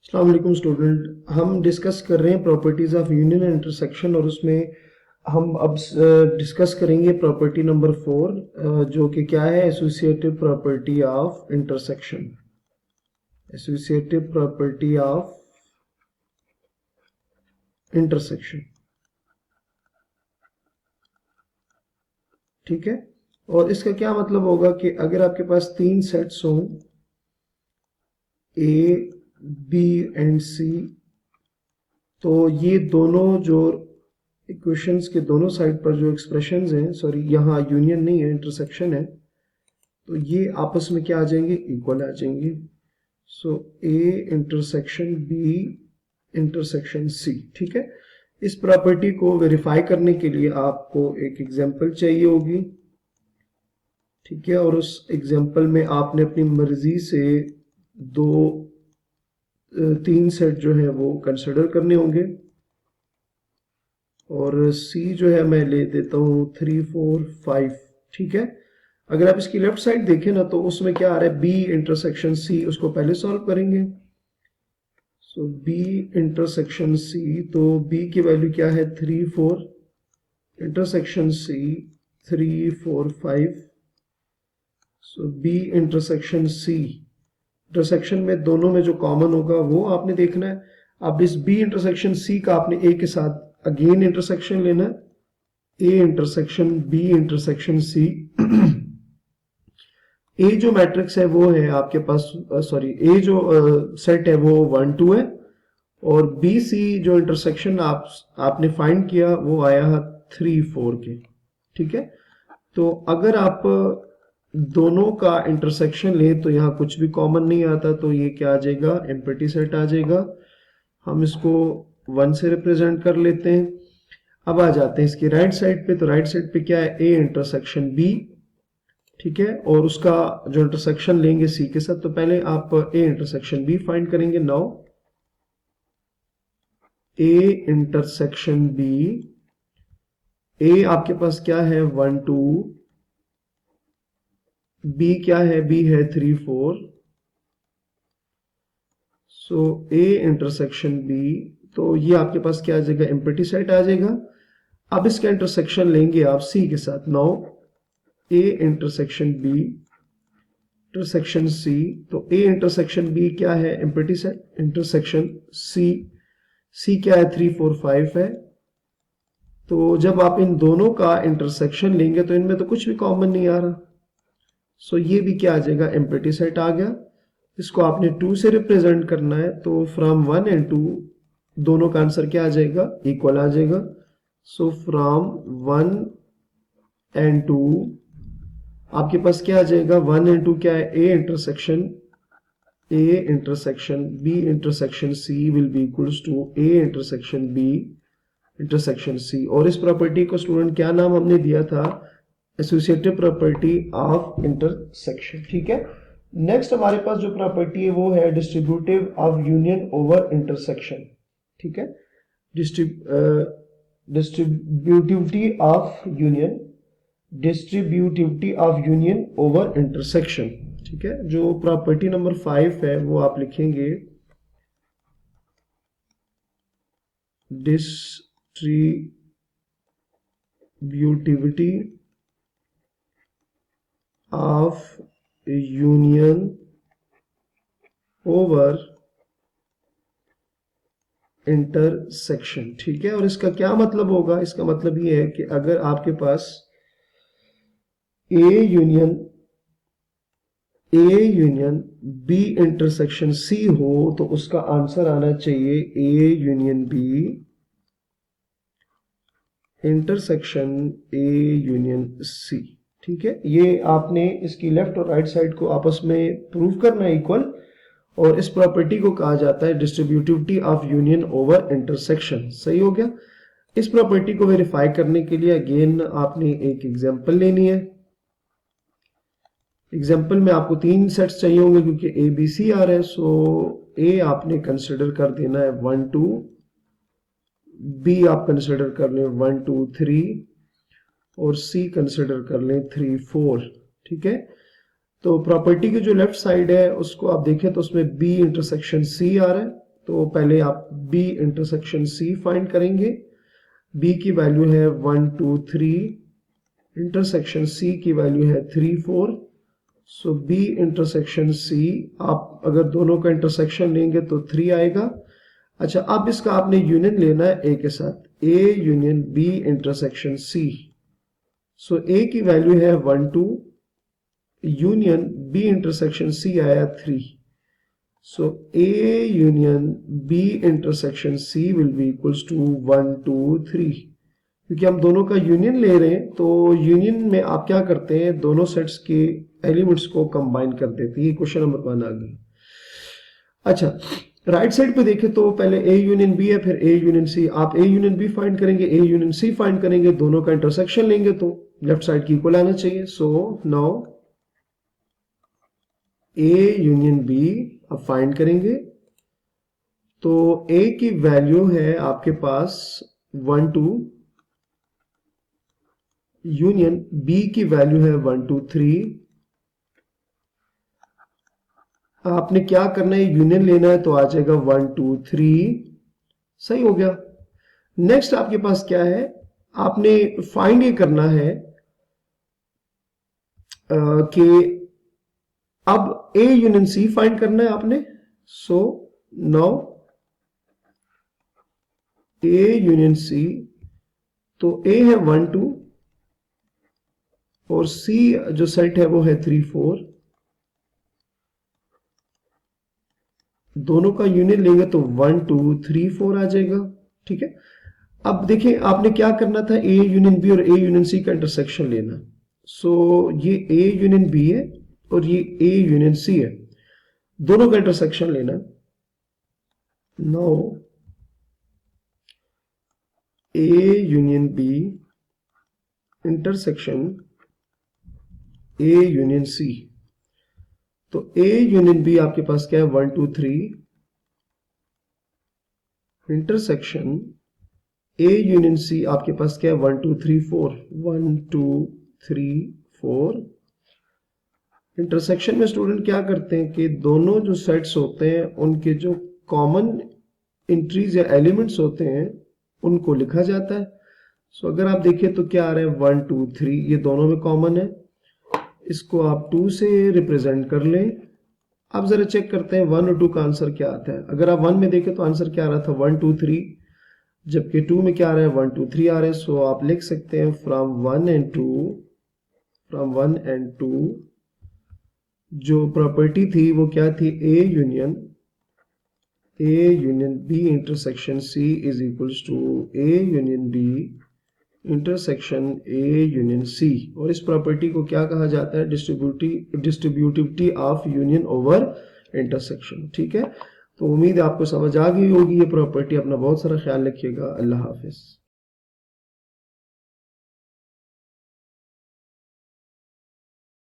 अस्सलाम वालेकुम स्टूडेंट, हम डिस्कस कर रहे हैं properties of union and intersection और उसमें हम अब डिस्कस करेंगे प्रॉपर्टी नंबर 4 जो कि क्या है, associative property of intersection. Associative property of intersection, ठीक है। और इसका क्या मतलब होगा कि अगर आपके पास तीन सेट्स हों ए बी एंड सी, तो ये दोनों जो इक्वेशंस के दोनों साइड पर जो एक्सप्रेशंस हैं, सॉरी यहाँ यूनियन नहीं है इंटरसेक्शन है, तो ये आपस में क्या आ जाएंगे, इक्वल आ जाएंगे। So A intersection B intersection C, ठीक है। इस प्रॉपर्टी को वेरीफाई करने के लिए आपको एक एग्जांपल चाहिए होगी, ठीक है। और उस एग्जांपल में आपने अपनी मर्जी से तीन सेट जो है वो कंसिडर करने होंगे। और C जो है मैं ले देता हूँ 3 4 5, ठीक है। अगर आप इसकी लेफ्ट साइड देखें ना, तो उसमें क्या आ रहा है, B इंटरसेक्शन C, उसको पहले सॉल्व करेंगे। सो B इंटरसेक्शन C, तो B की वैल्यू क्या है 3 4, इंटरसेक्शन C 3 4 5। सो B इंटरसेक्शन C, इंटरसेक्शन में दोनों में जो कॉमन होगा वो आपने देखना है। अब इस B इंटरसेक्शन C का आपने A के साथ अगेन इंटरसेक्शन लेना है, A intersection B intersection C। A जो मैट्रिक्स है वो है आपके पास, सॉरी A जो सेट है वो 1 2 है, और BC जो इंटरसेक्शन आपने फाइंड किया वो आया है 3 4 के, ठीक है। तो अगर आप दोनों का इंटरसेक्शन लें तो यहाँ कुछ भी कॉमन नहीं आता, तो ये क्या आ जाएगा, एम्प्टी सेट आ जाएगा। हम इसको 1 से रिप्रेजेंट कर लेते हैं। अब आ जाते हैं इसकी राइट साइड पे, तो राइट साइड पे क्या है, A इंटरसेक्शन B, ठीक है। और उसका जो इंटरसेक्शन लेंगे C के साथ, तो पहले आप A इंटरसेक्शन B फाइंड करेंगे। Now A intersection B, A आपके पास क्या है 1 2, B क्या है, B है 3 4। सो A इंटरसेक्शन B, तो ये आपके पास क्या आ जाएगा, एम्प्टी सेट आ जाएगा। अब इसका इंटरसेक्शन लेंगे आप C के साथ। Now A intersection B intersection C, तो A इंटरसेक्शन B क्या है, एम्प्टी सेट। इंटरसेक्शन C क्या है 3 4 5 है। तो जब आप इन दोनों का इंटरसेक्शन लेंगे तो इनमें तो कुछ भी कॉमन नहीं आ रहा, सो ये भी क्या आ जाएगा, एम्प्टी सेट आ गया। इसको आपने 2 से रिप्रेजेंट करना है, तो फ्रॉम 1 एंड 2 दोनों का आंसर क्या आ जाएगा, इक्वल आ जाएगा। सो फ्रॉम 1 एंड 2 आपके पास क्या आ जाएगा, 1 एंड 2 क्या है, A intersection B intersection C will be equals to A intersection B intersection C। और इस प्रॉपर्टी को स्टूडेंट क्या नाम हमने दिया था, एसोसिएटिव प्रॉपर्टी ऑफ इंटरसेक्शन, ठीक है। नेक्स्ट हमारे पास जो प्रॉपर्टी है वो है distributive of union over intersection, ठीक है। Distributivity of union, distributivity of union over intersection, ठीक है। जो प्रॉपर्टी नंबर 5 है वो आप लिखेंगे distributivity of union over intersection, ठीक है। और इसका क्या मतलब होगा, इसका मतलब ये है कि अगर आपके पास A union B intersection C हो, तो उसका आंसर आना चाहिए A union B intersection A union C, ठीक है। ये आपने इसकी लेफ्ट और राइट साइड को आपस में प्रूव करना है इक्वल, और इस प्रॉपर्टी को कहा जाता है distributivity of union over intersection. सही हो गया। इस प्रॉपर्टी को वेरीफाई करने के लिए अगेन आपने एक एग्जांपल लेनी है। एग्जांपल में आपको तीन सेट्स चाहिए होंगे क्योंकि A B C आ रहा है। सो A आपने कंसिडर कर देना है 1 2, B आप कंसिडर कर लें 1 2 3, और C कंसिडर कर लें 3 4, ठीक है। तो प्रॉपर्टी की जो लेफ्ट साइड है उसको आप देखें तो उसमें B इंटरसेक्शन C आ रहा है, तो पहले आप B इंटरसेक्शन C फाइंड करेंगे। B की वैल्यू है 1 2 3, इंटरसेक्शन C की वैल्यू है 3 4। सो B इंटरसेक्शन C, आप अगर दोनों का इंटरसेक्शन लेंगे तो 3 आएगा। अच्छा, अब इसका आपने यूनियन लेना है A के साथ, A union B intersection C। So A की वैल्यू है 1 2, यूनियन B इंटरसेक्शन C आया 3। So A union B intersection C will be equals to 1 2 3। क्योंकि हम दोनों का यूनियन ले रहे हैं तो यूनियन में आप क्या करते हैं, दोनों सेट्स के एलिमेंट्स को कंबाइन कर देते हैं। ये क्वेश्चन नंबर 1 आ गया। अच्छा, राइट साइड पे देखें तो पहले A यूनियन B है, फिर A यूनियन C। आप A यूनियन B फाइंड करेंगे, A यूनियन C फाइंड करेंगे, दोनों का इंटरसेक्शन लेंगे तो लेफ्ट साइड की इक्वल आना चाहिए। So now A union B अब फाइंड करेंगे तो A की वैल्यू है आपके पास 1 2, यूनियन B की वैल्यू है 1 2 3। आपने क्या करना है, यूनियन लेना है तो आ जाएगा 1 2 3। सही हो गया। नेक्स्ट आपके पास क्या है, आपने फाइंड ये करना है कि अब A यूनियन C फाइंड करना है आपने। So now A union C, तो A है 1 2 और C जो सेट है वो है 3 4। दोनों का यूनियन लेंगे तो 1 2 3 4 आ जाएगा। ठीक है, अब देखिए आपने क्या करना था, A यूनियन B और A यूनियन C का इंटरसेक्शन लेना। सो ये A यूनियन B है और ये A यूनियन C है, दोनों का इंटरसेक्शन लेना। Now A union B intersection A union C। तो A यूनियन B आपके पास क्या है, 1 2 3 इंटरसेक्शन A यूनियन C आपके पास क्या है, 1 2 3 4, 1 2 3 4। इंटरसेक्शन में स्टूडेंट क्या करते हैं कि दोनों जो सेट्स होते हैं उनके जो कॉमन एंट्रीज या एलिमेंट्स होते हैं उनको लिखा जाता है। सो अगर आप देखें तो क्या आ रहा है, 1 2 3, ये दोनों में कॉमन है, इसको आप 2 से रिप्रेजेंट कर लें। अब जरा चेक करते हैं 1 और 2 का आंसर क्या आता है। अगर आप 1 में देखें तो आंसर क्या आ रहा था, 1 2 3, जबकि 2 में क्या आ रहा है, 1 2 3 आ रहे हैं। सो आप लिख सकते हैं फ्रॉम 1 एंड 2 जो प्रॉपर्टी थी वो क्या थी, A union B intersection C is equals to A union B intersection A union C। और इस प्रॉपर्टी को क्या कहा जाता है, distributivity of union over intersection. ठीक है, तो उम्मीद है आपको समझ आ गई होगी ये प्रॉपर्टी। अपना बहुत सारा ख्याल रखिएगा। अल्लाह हाफिज।